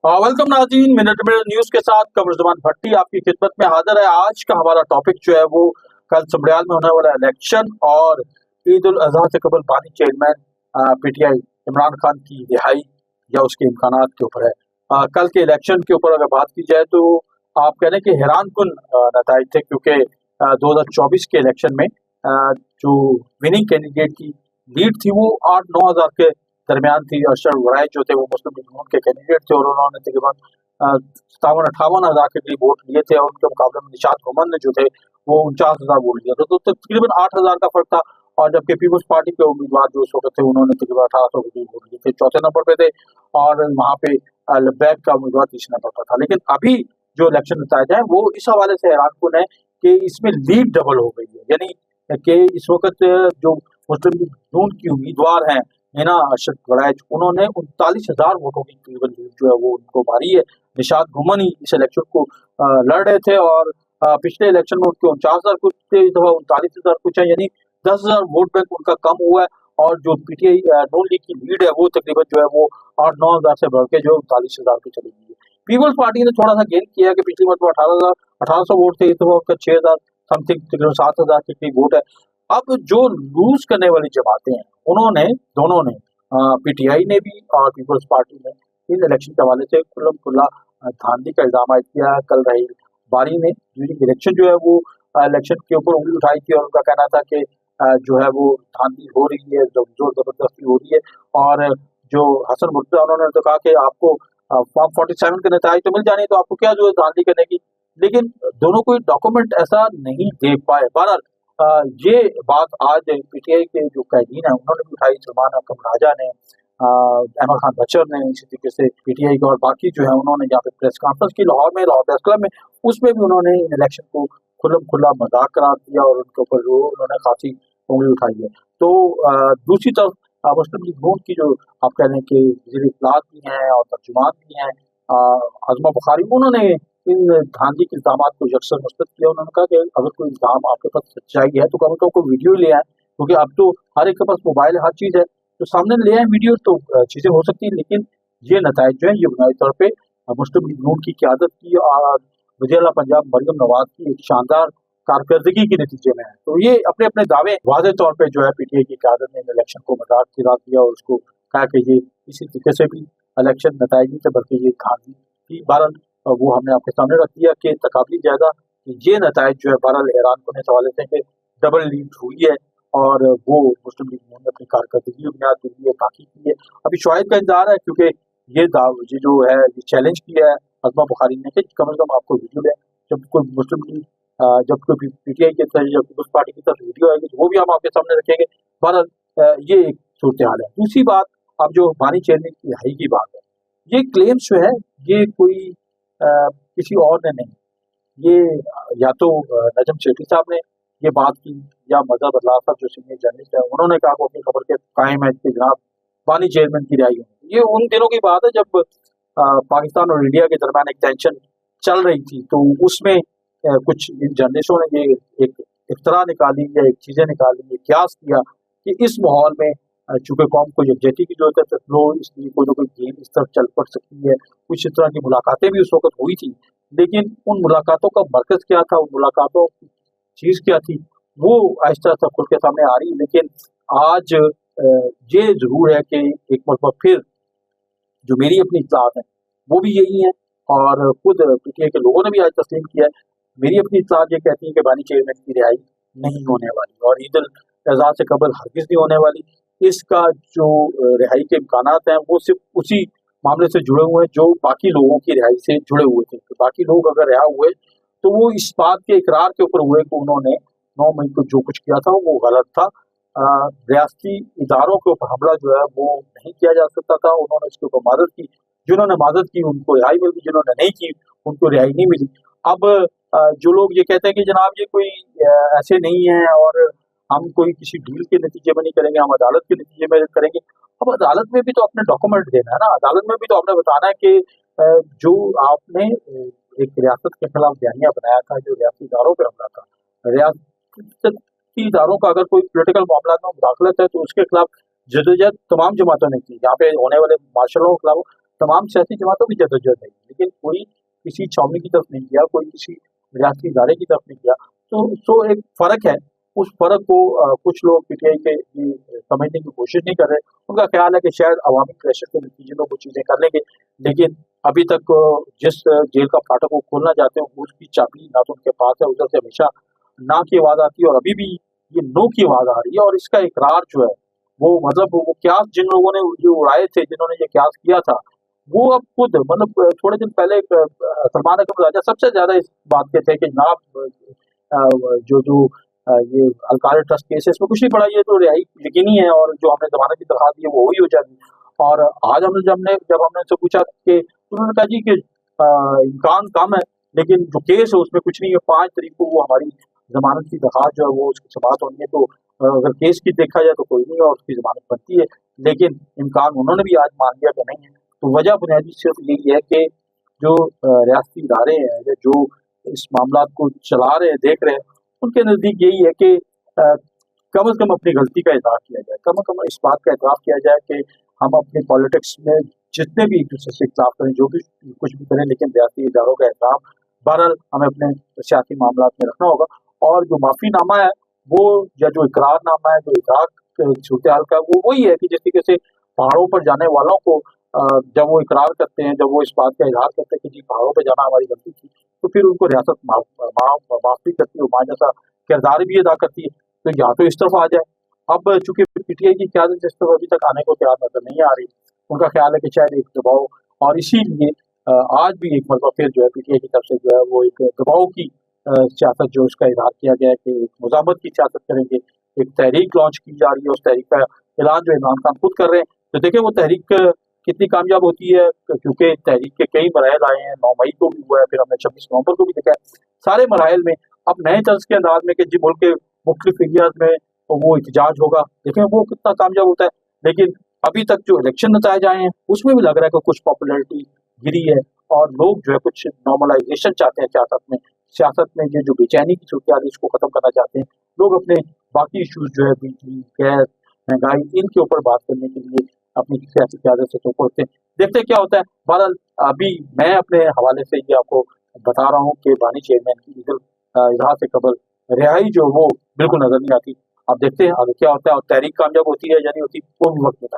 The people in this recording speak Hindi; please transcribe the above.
वेलकम नाज़रीन, मिनट मिनट न्यूज के साथ कमरुज़्ज़मान भट्टी आपकी खिदमत में हाजिर है। आज का हमारा टॉपिक जो है वो कल समड़ियाल में होने वाला इलेक्शन और ईद उल अजहा से कबल बानी चेयरमैन पीटीआई इमरान खान की रिहाई या उसके इम्कानात के ऊपर है। कल के इलेक्शन के ऊपर अगर बात की जाए तो आप कह रहे हैं कि हैरान कुन नताइज थे, क्योंकि 2024 के इलेक्शन में जो विनिंग कैंडिडेट की लीड थी वो 8-9 हज़ार के दरमियान थी। अरशद वराई जो थे वो मुस्लिम लीग नून के कैंडिडेट थे और उन्होंने तकरीबन 57-58 हज़ार के करीब वोट लिए थे और उनके मुकाबले में निशात मोहम्मद ने जो थे वो 49 हज़ार वोट लिए थे, तो तकरीबन 8 हज़ार का फर्क था। और जबकि पीपल्स पार्टी के उम्मीदवार जो उस वक्त थे उन्होंने तकरीबन 1800 के करीब वोट लिए थे, चौथे नंबर पे थे। और वहाँ पे लब्बैक का उम्मीदवार तीसरे नंबर पर था। लेकिन अभी जो इलेक्शन नतीजे हैं वो इस हवाले से हैरानकुन है कि इसमें लीड डबल हो गई है। यानी कि इस वक्त जो मुस्लिम लीग नून की उम्मीदवार हैं हिना अरशद वड़ैच, उन्होंने 39,000 वोटों की तकरीबन लीड जो है वो उनको मारी है। निशात घुमन ही इस इलेक्शन को लड़ रहे थे और पिछले इलेक्शन में उनके 49,000 कुछ थे, इस दफा 39,000 कुछ है, यानी 10,000 वोट बैंक उनका कम हुआ है। और जो पीटीआई नून लीग की लीड है वो तकरीबन जो है वो 8-9 हज़ार से बढ़ के जो 39,000 पे चली गई है। पीपल्स पार्टी ने थोड़ा सा गेन किया है कि पिछली बार 18,000 वोट थे, इस दफा उनका 6,000 समथिंग तकरीबन 7,000 के करीब वोट है। अब जो लूज करने वाली जमातें हैं उन्होंने दोनों ने पीटीआई ने भी और पीपल्स पार्टी ने इन इलेक्शन के हवाले से खुल्लम खुल्ला धांधली का इल्जाम आयद किया है। कल रहील बारी ने ड्यूरिंग इलेक्शन जो है वो इलेक्शन के ऊपर उंगली उठाई थी और उनका कहना था कि जो है वो धांधली हो रही है, जोर जबरदस्ती हो रही है। और जो हसन मुर्तजा उन्होंने तो कहा कि आपको फॉर्म 47 के नतीजे तो मिल जाने, तो आपको क्या जरूरत धांधली करने की। लेकिन दोनों कोई डॉक्यूमेंट ऐसा नहीं दे पाए। बहरहाल ये बात आज पीटीआई के जो कैदीन है उन्होंने भी उठाई। सलमान अकरम राजा ने, अहमद खान बचर ने, इसी तरीके से पीटीआई के और बाकी जो है उन्होंने यहाँ पे प्रेस कॉन्फ्रेंस की लाहौर में, लाहौर प्रेस क्लब में, उसमें भी उन्होंने इन इलेक्शन को खुल्लम खुल्ला मजाक करार दिया और उनके ऊपर जो उन्होंने खासी उंगली उठाई है। तो दूसरी तरफ मुस्लिम लीग नून की जो आप कह रहे हैं कि वज़ीर इत्तलात भी हैं और तर्जुमान भी हैं, आज़मा बुखारी, उन्होंने इन धांधली के इल्ज़ामात को यकसर मुस्तरद किया। उन्होंने कहा कि अगर कोई इल्ज़ाम आपके पास सच्चाई है तो कम से कम कोई वीडियो ले आए, क्योंकि अब तो हर एक के पास मोबाइल है, हर चीज़ है, तो सामने ले आए वीडियो तो चीज़ें हो सकती हैं। लेकिन ये नताइज जो है ये बुनियादी तौर पे मुस्लिम लीग नून की क़यादत की और वज़ीर आला पंजाब मरियम नवाज़ की एक शानदार कारकर्दगी के नतीजे में है। तो ये अपने अपने दावे वाज़ेह तौर पे जो है पीटीआई की क़यादत ने इलेक्शन को मजाक करार दिया और उसको कहा कि ये इसी तरीके से भी इलेक्शन नताइज नहीं थे बल्कि ये धांधली थी। बहरहाल वो हमने आपके सामने रख दिया कि तकाबली ज़्यादा ये नताइज जो है बहरहाल हैरानकुन इस हवाले से कि डबल लीड हुई है और वो मुस्लिम लीग नून ने अपनी कारकर्दगी की बुनियाद के लिए बाकी की है। अभी शाहिद का इंतजार है, क्योंकि ये जो है ये चैलेंज किया है अज़मा बुखारी ने कि कम से कम आपको वीडियो दें। जब कोई मुस्लिम लीग जब कोई पीटीआई की तरफ या पीपल्स पार्टी की तरफ वीडियो आएगी तो वो भी हम आपके सामने रखेंगे। बहरहाल ये एक सूरत हाल है। दूसरी बात, अब जो बानी चेयरमैन की रिहाई की बात है, ये क्लेम्स जो है ये कोई किसी और ने नहीं, ये या तो नजम शेट्टी साहब ने ये बात की या मजहब अल्लाह साहब जो सीनियर जर्नलिस्ट है उन्होंने कहा वो अपनी खबर के कायम है कि जनाब बानी चेयरमैन की रिहाई होगी। ये उन दिनों की बात है जब पाकिस्तान और इंडिया के दरमियान एक टेंशन चल रही थी, तो उसमें कुछ इन जर्नलिस्टों ने ये एक इख्तरा निकाली या एक चीज़ें निकाली, ये क्यास किया कि इस माहौल में चूँकि कौम को यकजहती की ज़रूरत है तो इसलिए कोई ना कोई गेम इस तरफ चल पड़ सकती है। कुछ इस तरह की मुलाकातें भी उस वक़्त हुई थी, लेकिन उन मुलाकातों का मरकज़ क्या था, उन मुलाकातों की चीज़ क्या थी, वो आहिस्ता-आहिस्ता खुल के सामने आ रही है। लेकिन आज ये ज़रूर है कि एक मरतबा फिर जो मेरी अपनी इत्तलात हैं, वो भी यही हैं और खुद पीटीआई के लोगों ने भी आज तस्लीम किया है। मेरी अपनी इत्तलात ये कहती है कि बानी चेयरमैन की रिहाई नहीं होने वाली और ईद उल अज़हा से कबल हरगिज़ नहीं होने वाली। इसका जो रिहाई के इम्कानात हैं, वो सिर्फ़ उसी मामले से जुड़े हुए हैं जो बाकी लोगों की रिहाई से जुड़े हुए थे। तो बाकी लोग अगर रिहा हुए, तो वो इस बात के इकरार के ऊपर हुए कि उन्होंने 9 मई को जो कुछ किया था, वो गलत था। रियासती इदारों के ऊपर हमला जो है वो नहीं किया जा सकता था, उन्होंने इसके ऊपर मदद की। जिन्होंने मदद की उनको रिहाई मिल गई, जिन्होंने नहीं की उनको रिहाई नहीं मिली। अब जो लोग ये कहते हैं कि जनाब ये कोई ऐसे नहीं है और हम कोई किसी डील के नतीजे में नहीं करेंगे, हम अदालत के नतीजे में करेंगे। अब अदालत में भी तो अपने डॉक्यूमेंट देना है ना, अदालत में भी तो आपने बताना है कि जो आपने एक रियासत के खिलाफ बयानिया बनाया था, जो रियासती इदारों पे हमला था, रियासती इदारों का अगर कोई पॉलिटिकल मामला में मुदाखलत है तो उसके खिलाफ जदोजहद तमाम जमातों ने की। यहाँ पे होने वाले मार्शल लॉ के खिलाफ तमाम सियासी जमातों की जद्दोजहद रही, लेकिन कोई किसी छावनी की तरफ नहीं गया, कोई किसी रियासती इदारे की तरफ नहीं गया। तो एक फ़र्क है, उस फ़र्क को कुछ लोग पीटीआई के ये समझने की कोशिश नहीं कर रहे। उनका ख़्याल है कि शायद अवामी प्रेशर के नतीजे में वो चीज़ें कर लेंगे, लेकिन अभी तक जिस जेल का फाटक वो खोलना चाहते हैं, उसकी चाबी ना तो उनके पास है, उधर से हमेशा ना की आवाज़ आती है और अभी भी ये नो की आवाज़ आ रही है और इसका इकरार जो है, वो मतलब वो क्यास जिन लोगों ने जो उड़ाए थे, जिन्होंने ये क्यास किया था, वो अब खुद मतलब थोड़े दिन पहले सलमान अकबर राजा सबसे ज़्यादा इस बात के थे कि जनाब जो ये अलकारी ट्रस्ट केस है, इसमें कुछ नहीं पड़ा, ये तो रिहाई यकीनी है और जो हमने ज़मानत की दरख्वास्त दी है वो वही हो जाएगी। और आज जब हमने उनसे पूछा कि तो उन्होंने कहा जी कि इम्कान कम है, लेकिन जो केस है उसमें कुछ नहीं है, 5 तारीख को वो हमारी ज़मानत की दरख्वास्त जो है वो उसकी समाअत होनी है, तो अगर केस की देखा जाए तो कोई नहीं है और उसकी ज़मानत बनती है, लेकिन इम्कान उन्होंने भी आज मान लिया कि नहीं है। तो वजह बुनियादी सिर्फ यही है कि जो रियासती इदारे हैं या जो इस मामला को चला रहे हैं, देख रहे हैं, उनके नज़दीक यही है कि कम से कम अपनी गलती का इज़हार किया जाए, कम से कम इस बात का इतराफ़ किया जाए कि हम अपनी पॉलिटिक्स में जितने भी एक-दूसरे से इख्तिलाफ़ करें, जो भी कुछ भी करें, लेकिन रियासती इदारों का एहतराम बहरहाल हमें अपने सियासी मामलात में रखना होगा। और जो माफ़ीनामा है, वो या जो इकरारनामा है, जो इज़हार सूरत-ए-हाल का, वो वही है कि जिस तरीके से पहाड़ों पर जाने वालों को जब वो इकरार करते हैं, जब वो इस बात का इज़हार करते हैं कि जी पहाड़ों पे जाना हमारी गलती थी, तो फिर उनको रियासत माफ़ भी करती है, वहाँ जैसा किरदार भी अदा करती है। तो या तो इस तरफ आ जाए। अब चूँकि पीटीआई की क़यादत इस तरफ अभी तक आने को तैयार नज़र नहीं आ रही। उनका ख़्याल है कि शायद एक दबाव और इसीलिए आज भी एक मरतबा फिर जो है पीटीआई की तरफ से जो है वो एक दबाव की सियासत जो उसका इज़हार किया गया है कि मुज़ाहमत की सियासत करेंगे। एक तहरीक लॉन्च की जा रही है, उस तहरीक का ऐलान जो इमरान खान खुद कर रहे हैं। तो देखिए वो तहरीक कितनी कामयाब होती है, क्योंकि तहरीक के कई मराहिल आए हैं, 9 मई को भी हुआ है, फिर हमने 26 नवंबर को भी देखा है। सारे मराहिल में अब नए तर्ज के अंदाज में कि जी मुल्क के मुख्तलिफ एरियाज में वो एहतजाज होगा, देखें वो कितना कामयाब होता है। लेकिन अभी तक जो इलेक्शन नताइज आए हैं, उसमें भी लग रहा है कि कुछ पॉपुलैरिटी गिरी है और लोग जो है कुछ नॉर्मलाइजेशन चाहते हैं सियासत में ये जो बेचैनी की सूरत-ए-हाल है, इसको खत्म करना चाहते हैं। लोग अपने बाकी इश्यूज जो है बिजली, गैस, महँगाई, इनके ऊपर बात करने के लिए अपनी सियासी क़यादत से चौंक उठते हैं। देखते हैं क्या होता है। बहरहाल अभी मैं अपने हवाले से ये आपको बता रहा हूँ कि बानी चेयरमैन की इज़हार से कबल रिहाई जो वो बिल्कुल नज़र नहीं आती। अब देखते हैं आगे क्या होता है और तहरीक कामयाब होती है या नहीं होती, वो भी वक़्त बताएगा।